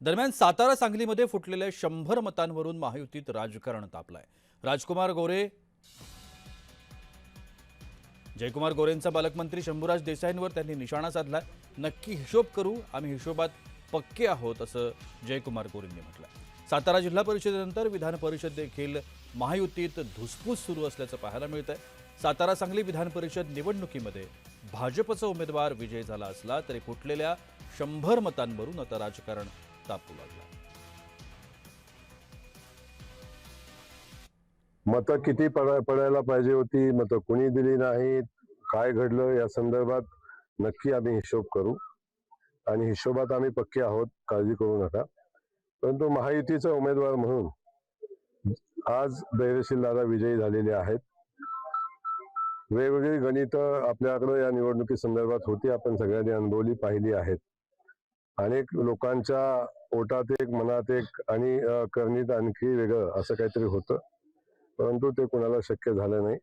दरम्यान सातारा सांगलीमध्ये फुटलेल्या 100 मतांवरून महायुतीत राजकारण तापलंय। राजकुमार गोरे जयकुमार गोरेंचा पालकमंत्री शंभूराज देसाईंवर त्यांनी निशाणा साधलाय। नक्की हिशोब करू, आम्ही हिशोबात पक्के आहोत असं जयकुमार गोरेंनी म्हटलंय। सातारा जिल्हा परिषदेनंतर विधान परिषद देखील महायुतीत धुसफूस सुरू असल्याचं पाहायला मिळतंय। सातारा सांगली विधान परिषद निवडणुकीमध्ये भाजपचा उमेदवार विजयी झाला असला तरी फुटलेल्या 100 मतांवरून आता राजकारण तापू लागलं। मतं किती पडायला पाहिजे होती, मतं कोणी दिली नाहीत, काय घडलं या संदर्भात नक्की आम्ही हिशोब करू आणि हिशोबात आम्ही पक्के आहोत, काळजी करू नका। परंतु महायुतीचा उमेदवार म्हणून आज धैर्यशील दादा विजयी झालेले आहेत। वेगवेगळी गणितं आपल्याकडे या निवडणुकी संदर्भात होती, आपण सगळ्यांनी अनुभवली पाहिली आहेत। अनेक लोकांच्या पोटात एक, मनात एक आणि करणीत आणखी वेगळं असं काहीतरी होतं, परंतु ते कोणाला शक्य झालं नाही।